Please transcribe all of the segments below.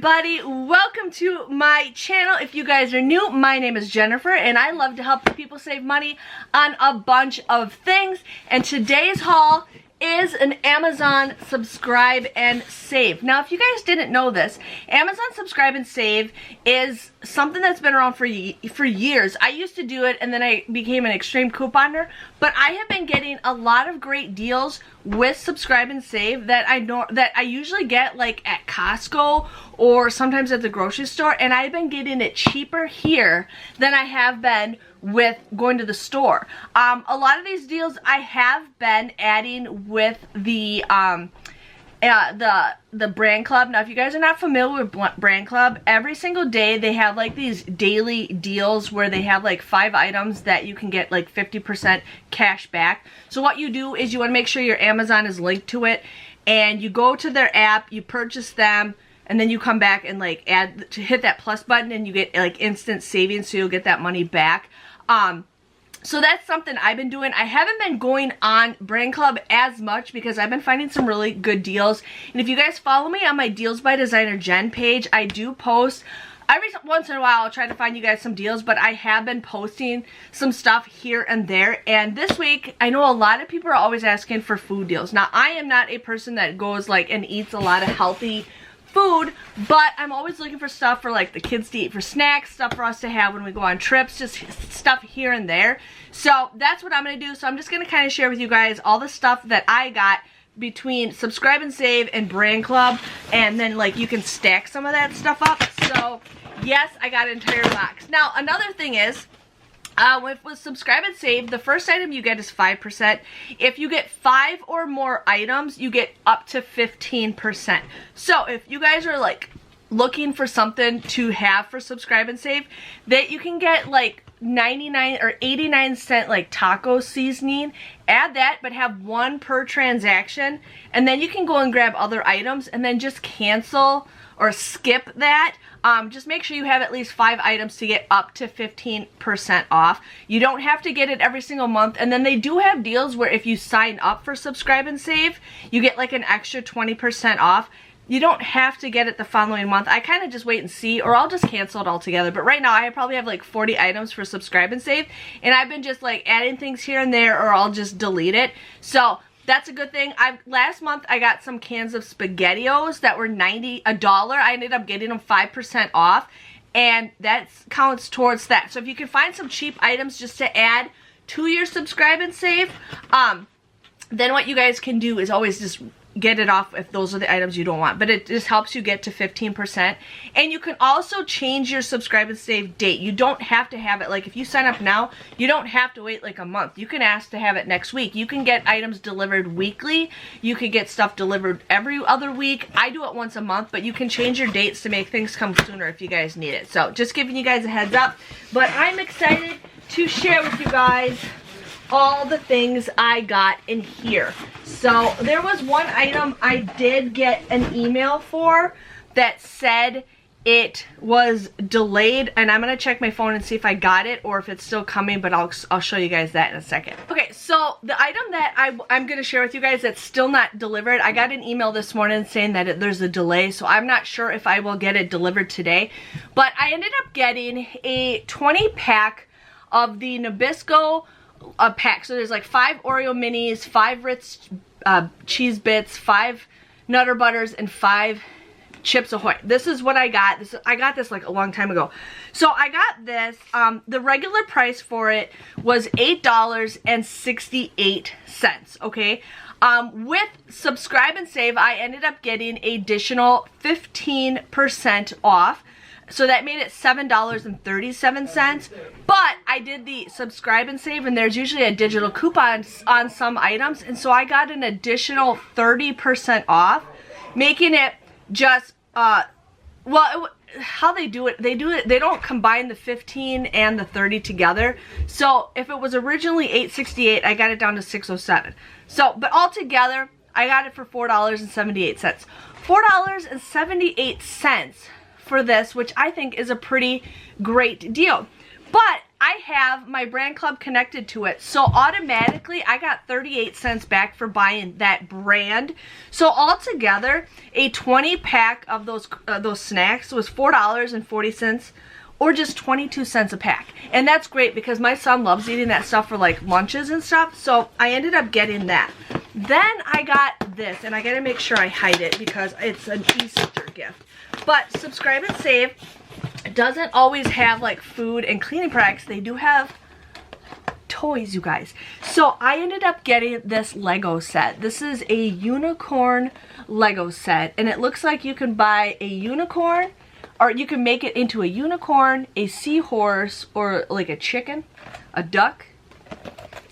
everybody, welcome to my channel. If you guys are new, my name is Jennifer and I love to help people save money on a bunch of things. And today's haul is an Amazon Subscribe and Save. Now, if you guys didn't know this, Amazon Subscribe and Save is something that's been around for years. I used to do it and then I became an extreme couponer, but I have been getting a lot of great deals with Subscribe and Save that I usually get like at Costco or sometimes at the grocery store, and I've been getting it cheaper here than I have been with going to the store. A lot of these deals I have been adding with the Brandclub. Now, if you guys are not familiar with Brandclub, every single day they have like these daily deals where they have like 5 items that you can get like 50% cash back. So what you do is you want to make sure your Amazon is linked to it, and you go to their app, you purchase them, and then you come back and like hit that plus button and you get like instant savings, so you'll get that money back. So that's something I've been doing. I haven't been going on Brandclub as much because I've been finding some really good deals. And if you guys follow me on my Deals by DesignerJen page, I do post every once in a while. I'll try to find you guys some deals, but I have been posting some stuff here and there. And this week, I know a lot of people are always asking for food deals. Now, I am not a person that goes like and eats a lot of healthy food, but I'm always looking for stuff for like the kids to eat for snacks, stuff for us to have when we go on trips, just stuff here and there. So that's what I'm going to do. So I'm just going to kind of share with you guys all the stuff that I got between Subscribe and Save and Brandclub, and then like you can stack some of that stuff up. So yes, I got an entire box. Now another thing is, with Subscribe and Save, the first item you get is 5%. If you get 5 or more items, you get up to 15%. So if you guys are like looking for something to have for Subscribe and Save, that you can get like 99 or 89-cent like taco seasoning, add that, but have 1 per transaction, and then you can go and grab other items and then just cancel or skip that. Just make sure you have at least 5 items to get up to 15% off. You don't have to get it every single month. And then they do have deals where if you sign up for Subscribe and Save, you get like an extra 20% off. You don't have to get it the following month. I kind of just wait and see, or I'll just cancel it altogether. But right now I probably have like 40 items for Subscribe and Save, and I've been just like adding things here and there, or I'll just delete it. So that's a good thing. Last month I got some cans of SpaghettiOs that were $1. I ended up getting them 5% off, and that counts towards that. So if you can find some cheap items just to add to your Subscribe and Save, then what you guys can do is always just get it off if those are the items you don't want. But it just helps you get to 15%. And you can also change your Subscribe and Save date. You don't have to have it, like if you sign up now, you don't have to wait like a month. You can ask to have it next week. You can get items delivered weekly. You can get stuff delivered every other week. I do it once a month, but you can change your dates to make things come sooner if you guys need it. So just giving you guys a heads up. But I'm excited to share with you guys all the things I got in here. So there was one item I did get an email for that said it was delayed, and I'm gonna check my phone and see if I got it or if it's still coming, but I'll show you guys that in a second. Okay, so the item that I'm gonna share with you guys that's still not delivered, I got an email this morning saying that there's a delay, so I'm not sure if I will get it delivered today. But I ended up getting a 20-pack of the Nabisco pack. So there's like 5 Oreo minis, 5 Ritz cheese bits, 5 Nutter Butters, and 5 Chips Ahoy. This is what I got. I got this like a long time ago. So I got this. The regular price for it was $8.68. Okay. With Subscribe and Save, I ended up getting an additional 15% off. So that made it $7.37, but I did the Subscribe and Save, and there's usually a digital coupon on some items, and so I got an additional 30% off, making it just, how they do it, they don't combine the 15 and the 30 together. So if it was originally $8.68, I got it down to $6.07. So, but altogether, I got it for $4.78. $4.78 for this, which I think is a pretty great deal. But I have my brand club connected to it. So automatically I got 38 cents back for buying that brand. So altogether, a 20 pack of those snacks was $4.40 or just 22 cents a pack. And that's great because my son loves eating that stuff for like lunches and stuff. So I ended up getting that. Then I got this, and I gotta make sure I hide it because it's an Easter gift. But Subscribe and Save doesn't always have like food and cleaning products. They do have toys, you guys. So I ended up getting this Lego set. This is a unicorn Lego set, and it looks like you can buy a unicorn, or you can make it into a unicorn, a seahorse, or like a chicken, a duck.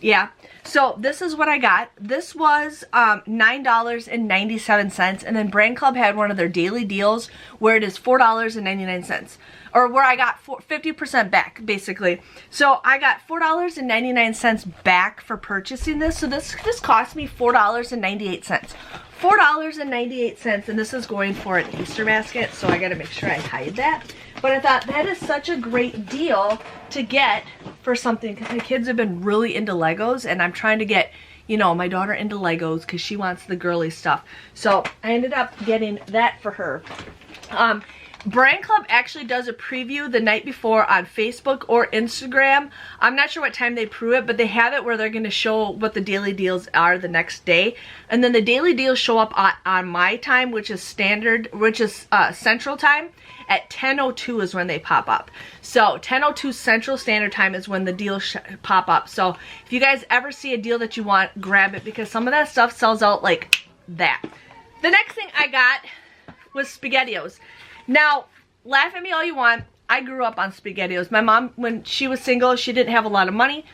Yeah. So this is what I got. This was $9.97, and then Brand Club had one of their daily deals where it is $4.99, or where I got 50% back, basically. So I got $4.99 back for purchasing this. So this cost me $4.98. $4.98, and this is going for an Easter basket, so I gotta make sure I hide that. But I thought that is such a great deal to get for something, because my kids have been really into Legos, and I'm trying to get, you know, my daughter into Legos because she wants the girly stuff. So I ended up getting that for her. Brand Club actually does a preview the night before on Facebook or Instagram. I'm not sure what time they preview it, but they have it where they're going to show what the daily deals are the next day. And then the daily deals show up on my time, which is Central Time. At 10:02 is when they pop up. So 10:02 Central Standard Time is when the deals pop up. So if you guys ever see a deal that you want, grab it, because some of that stuff sells out like that. The next thing I got was SpaghettiOs. Now, laugh at me all you want. I grew up on SpaghettiOs. My mom, when she was single, she didn't have a lot of money.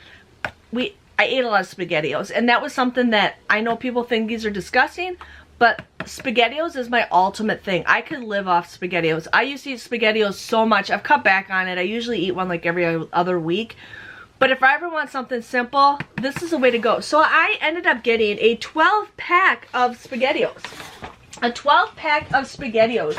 I ate a lot of SpaghettiOs, and that was something that I know people think these are disgusting, but SpaghettiOs is my ultimate thing. I could live off SpaghettiOs. I used to eat SpaghettiOs so much. I've cut back on it. I usually eat one like every other week. But if I ever want something simple, this is the way to go. So I ended up getting a 12-pack of SpaghettiOs. A 12-pack of SpaghettiOs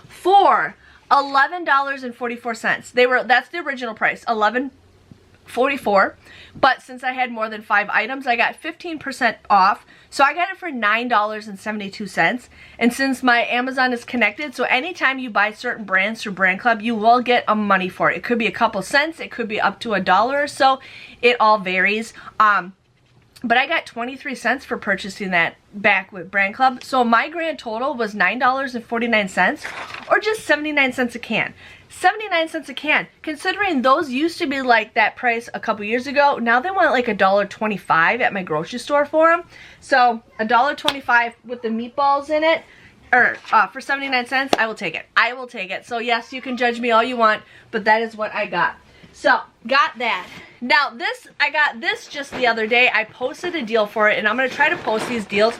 for $11.44. That's the original price, $11.44. But since I had more than 5 items, I got 15% off. So I got it for $9.72. And since my Amazon is connected, so anytime you buy certain brands through Brand Club, you will get a money for it. It could be a couple cents, it could be up to $1 or so. It all varies. But I got 23 cents for purchasing that back with Brand Club. So my grand total was $9.49, or just 79 cents a can. 79 cents a can. Considering those used to be like that price a couple years ago, now they want like $1.25 at my grocery store for them. So $1.25 with the meatballs in it, or for 79 cents, I will take it. I will take it. So yes, you can judge me all you want, but that is what I got. So, got that. Now, I got this just the other day. I posted a deal for it, and I'm going to try to post these deals,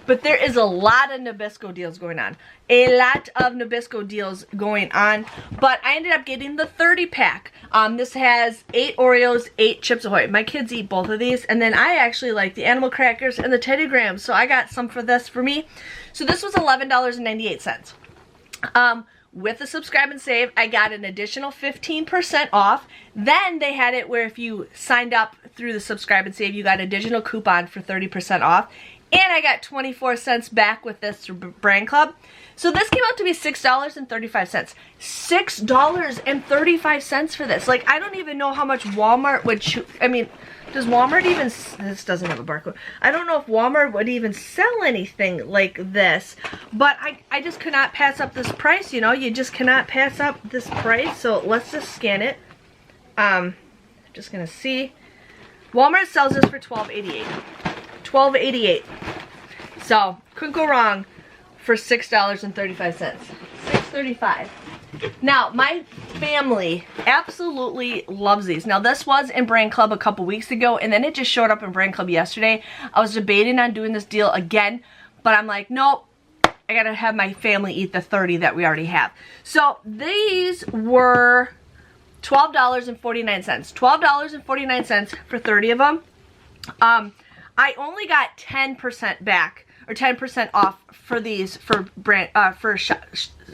but there is a lot of Nabisco deals going on. A lot of Nabisco deals going on, but I ended up getting the 30-pack. This has 8 Oreos, 8 Chips Ahoy. My kids eat both of these, and then I actually like the animal crackers and the Teddy Grahams, so I got some for this for me. So this was $11.98. With the Subscribe and Save, I got an additional 15% off. Then they had it where if you signed up through the Subscribe and Save, you got an additional coupon for 30% off. And I got 24 cents back with this through Brand Club. So this came out to be $6.35. $6.35 for this. Like, I don't even know how much Walmart would I mean, does Walmart even, this doesn't have a barcode. I don't know if Walmart would even sell anything like this. But I just could not pass up this price, you know. You just cannot pass up this price. So let's just scan it. Just going to see. Walmart sells this for $12.88. $12.88. So, couldn't go wrong for $6.35. $6.35. Now, my family absolutely loves these. Now, this was in Brand Club a couple weeks ago, and then it just showed up in Brand Club yesterday. I was debating on doing this deal again, but I'm like, nope, I gotta have my family eat the 30 that we already have. So, these were $12.49. $12.49 for 30 of them. I only got 10% back or 10% off for these for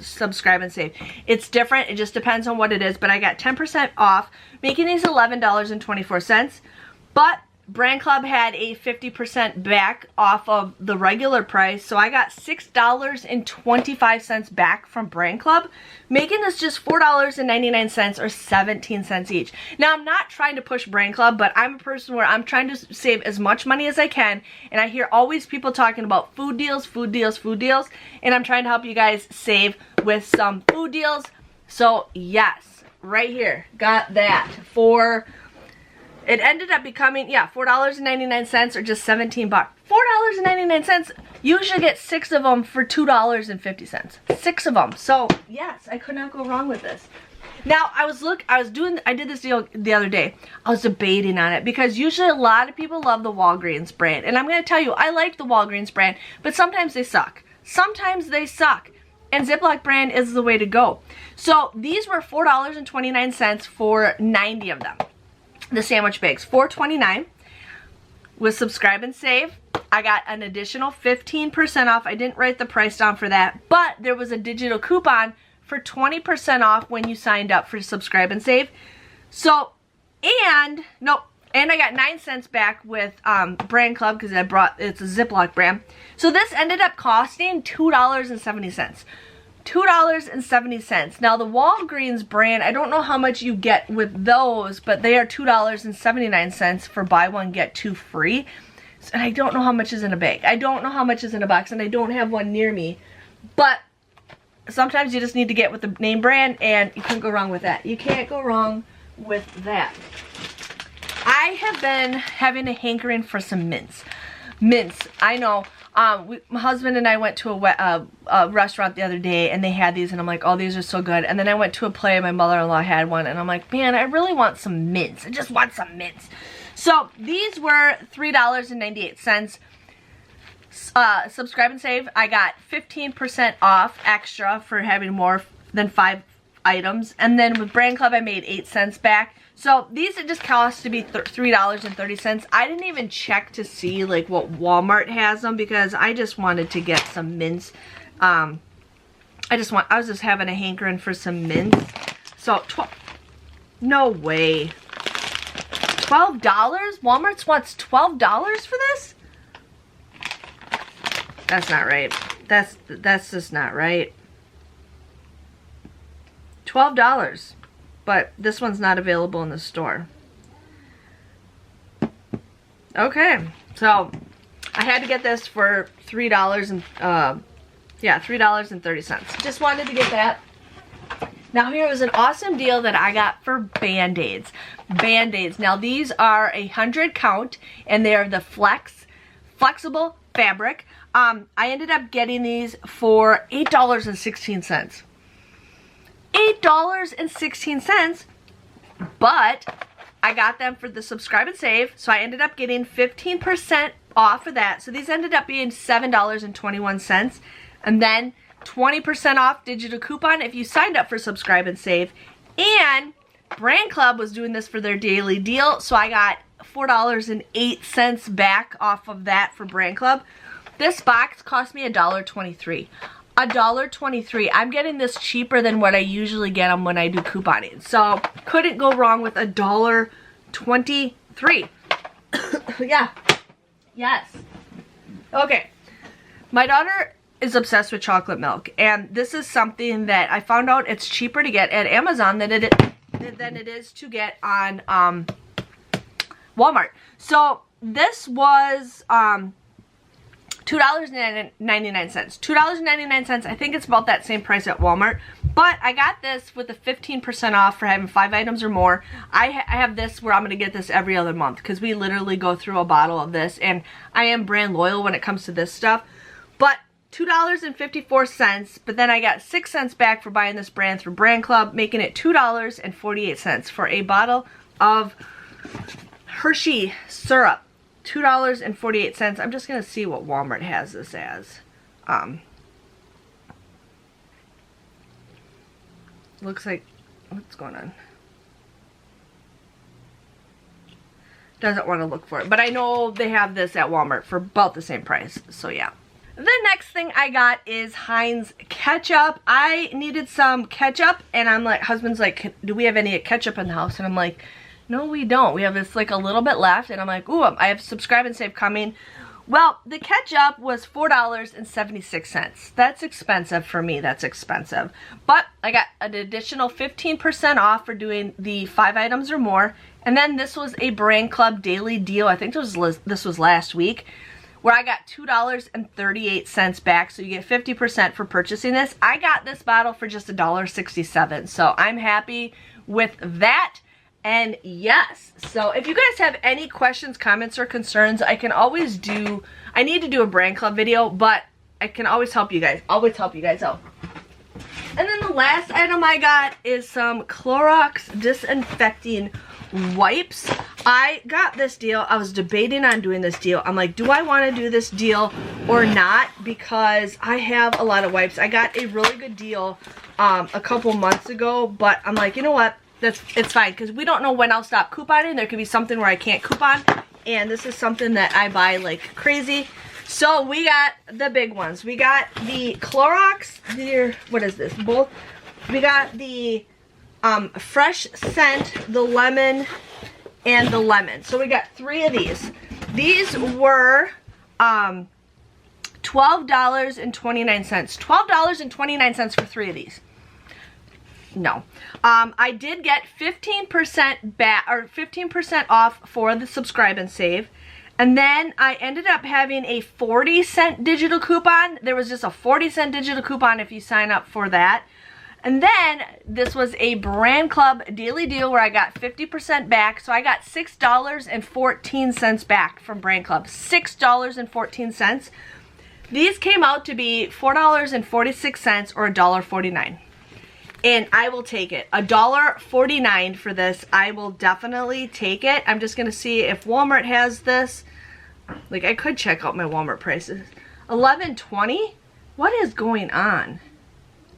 subscribe and save. It's different. It just depends on what it is, but I got 10% off, making these $11.24. But Brandclub had a 50% back off of the regular price, so I got $6.25 back from Brandclub, making this just $4.99 or 17 cents each. Now, I'm not trying to push Brandclub, but I'm a person where I'm trying to save as much money as I can, and I hear always people talking about food deals, food deals, food deals, and I'm trying to help you guys save with some food deals. So yes, right here, got that for... It ended up becoming, yeah, $4.99 or just 17 bucks. $4.99. You usually get 6 of them for $2.50. 6 of them. So, yes, I could not go wrong with this. Now, I did this deal the other day. I was debating on it because usually a lot of people love the Walgreens brand. And I'm going to tell you, I like the Walgreens brand, but sometimes they suck. Sometimes they suck. And Ziploc brand is the way to go. So, these were $4.29 for 90 of them. The sandwich bags, $4.29. With subscribe and save, I got an additional 15% off. I didn't write the price down for that, but there was a digital coupon for 20% off when you signed up for subscribe and save. So, and I got 9 cents back with Brandclub because it's a Ziploc brand. So this ended up costing $2.70. $2.70. Now the Walgreens brand, I don't know how much you get with those, but they are $2.79 for buy one get two free. And I don't know how much is in a bag. I don't know how much is in a box, and I don't have one near me. But sometimes you just need to get with the name brand, and you can't go wrong with that. You can't go wrong with that. I have been having a hankering for some mints. Mints, I know. My husband and I went to a restaurant the other day, and they had these, and I'm like, oh, these are so good. And then I went to a play, and my mother-in-law had one, and I'm like, man, I really want some mints. I just want some mints. So these were $3.98. Subscribe and save, I got 15% off extra for having more than 5 items. And then with Brandclub, I made 8 cents back. So these just cost to be $3.30. I didn't even check to see like what Walmart has them because I just wanted to get some mints. I was just having a hankering for some mints. So no way. $12? Walmart wants $12 for this? That's not right. That's just not right. $12. But this one's not available in the store. Okay, so I had to get this for $3.30. Just wanted to get that. Now here was an awesome deal that I got for Band-Aids. Band-Aids. Now these are 100 count, and they are the flexible fabric. I ended up getting these for $8.16. $8.16, but I got them for the subscribe and save, so I ended up getting 15% off of that. So these ended up being $7.21, and then 20% off digital coupon if you signed up for subscribe and save. And Brandclub was doing this for their daily deal, so I got $4.08 back off of that for Brandclub. This box cost me $1.23. $1.23. I'm getting this cheaper than what I usually get them when I do couponing. So couldn't go wrong with $1.23. Yeah. Yes. Okay. My daughter is obsessed with chocolate milk, and this is something that I found out it's cheaper to get at Amazon than it is to get on Walmart. So this was $2.99. $2.99. I think it's about that same price at Walmart. But I got this with a 15% off for having 5 items or more. I have this where I'm going to get this every other month because we literally go through a bottle of this. And I am brand loyal when it comes to this stuff. But $2.54. But then I got 6 cents back for buying this brand through Brandclub, making it $2.48 for a bottle of Hershey syrup. $2.48. I'm just going to see what Walmart has this as. Looks like, what's going on? Doesn't want to look for it. But I know they have this at Walmart for about the same price. So yeah. The next thing I got is Heinz ketchup. I needed some ketchup, and I'm like, husband's like, do we have any ketchup in the house? And I'm like, no, we don't. We have this like a little bit left, and I'm like, ooh, I have subscribe and save coming. Well, the ketchup was $4.76. That's expensive for me. That's expensive. But I got an additional 15% off for doing the 5 items or more. And then this was a Brandclub daily deal. I think this was last week, where I got $2.38 back. So you get 50% for purchasing this. I got this bottle for just $1.67. So I'm happy with that. And yes, so if you guys have any questions, comments, or concerns, I can always do, I need to do a Brandclub video, but I can always help you guys, out. And then the last item I got is some Clorox disinfecting wipes. I got this deal. I was debating on doing this deal. I'm like, do I want to do this deal or not? Because I have a lot of wipes. I got a really good deal a couple months ago, but I'm like, you know what? It's fine, because we don't know when I'll stop couponing. There could be something where I can't coupon, and this is something that I buy like crazy. So we got the big ones. We got the Clorox here. What is this? Both. We got the fresh scent, the lemon, and the lemon. So we got 3 of these. These were $12.29. $12.29 for 3 of these. No. I did get 15% back, or 15% off for the subscribe and save. And then I ended up having a 40-cent digital coupon. There was just a 40-cent digital coupon if you sign up for that. And then this was a Brandclub daily deal where I got 50% back. So I got $6.14 back from Brandclub. $6.14. These came out to be $4.46 or $1.49. And I will take it. $1.49 for this. I will definitely take it. I'm just going to see if Walmart has this. Like, I could check out my Walmart prices. $11.20? What is going on?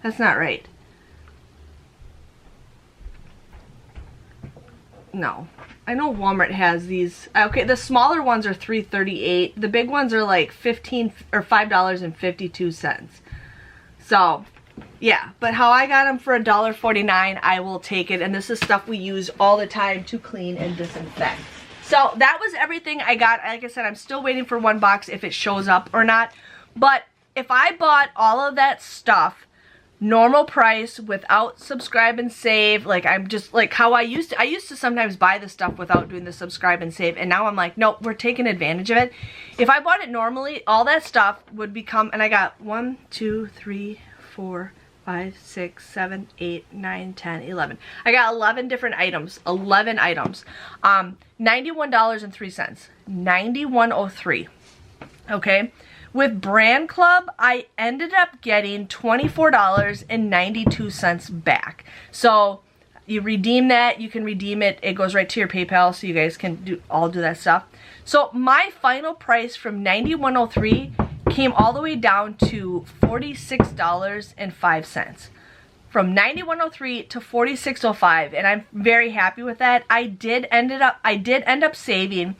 That's not right. No. I know Walmart has these. Okay, the smaller ones are $3.38. The big ones are like $5.52. So, yeah, but how I got them for $1.49, I will take it. And this is stuff we use all the time to clean and disinfect. So that was everything I got. Like I said, I'm still waiting for one box if it shows up or not. But if I bought all of that stuff, normal price, without subscribe and save, like I'm just like how I used to sometimes buy the stuff without doing the subscribe and save, and now I'm like, nope, we're taking advantage of it. If I bought it normally, all that stuff would become, and I got 1, 2, 3, 4, 5, 6, 7, 8, 9, 10, 11. I got 11 different items. 11 items. $91.03. $91.03. Okay. With Brandclub, I ended up getting $24.92 back. So you redeem that. You can redeem it. It goes right to your PayPal, so you guys can all do that stuff. So my final price from $91.03 came all the way down to $46.05. From $91.03 to $46.05, and I'm very happy with that. I did end up saving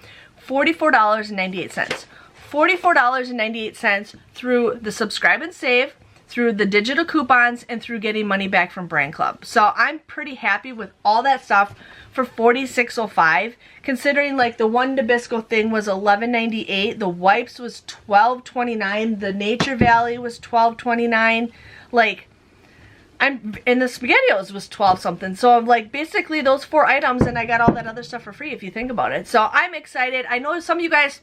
$44.98. $44.98 through the subscribe and save, through the digital coupons, and through getting money back from Brandclub. So I'm pretty happy with all that stuff for $46.05, considering like the one Nabisco thing was $11.98, the wipes was $12.29, the Nature Valley was $12.29, like, and the SpaghettiOs was 12 something. So I'm like, basically those 4 items, and I got all that other stuff for free if you think about it. So I'm excited. I know some of you guys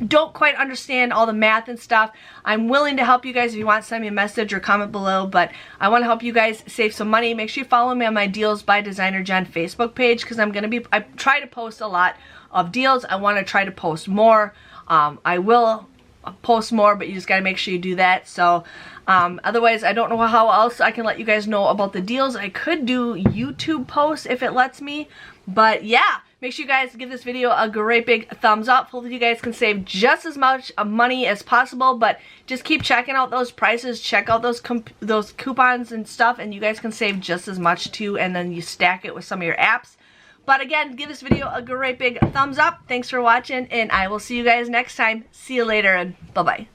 don't quite understand all the math and stuff. I'm willing to help you guys if you want to send me a message or comment below, but I want to help you guys save some money. Make sure you follow me on my Deals by DesignerJen Facebook page, because I try to post a lot of deals. I want to try to post more. I will post more, but you just got to make sure you do that. So otherwise, I don't know how else I can let you guys know about the deals. I could do YouTube posts if it lets me, but yeah. Make sure you guys give this video a great big thumbs up. Hopefully you guys can save just as much money as possible, but just keep checking out those prices. Check out those coupons and stuff, and you guys can save just as much too, and then you stack it with some of your apps. But again, give this video a great big thumbs up. Thanks for watching, and I will see you guys next time. See you later, and bye-bye.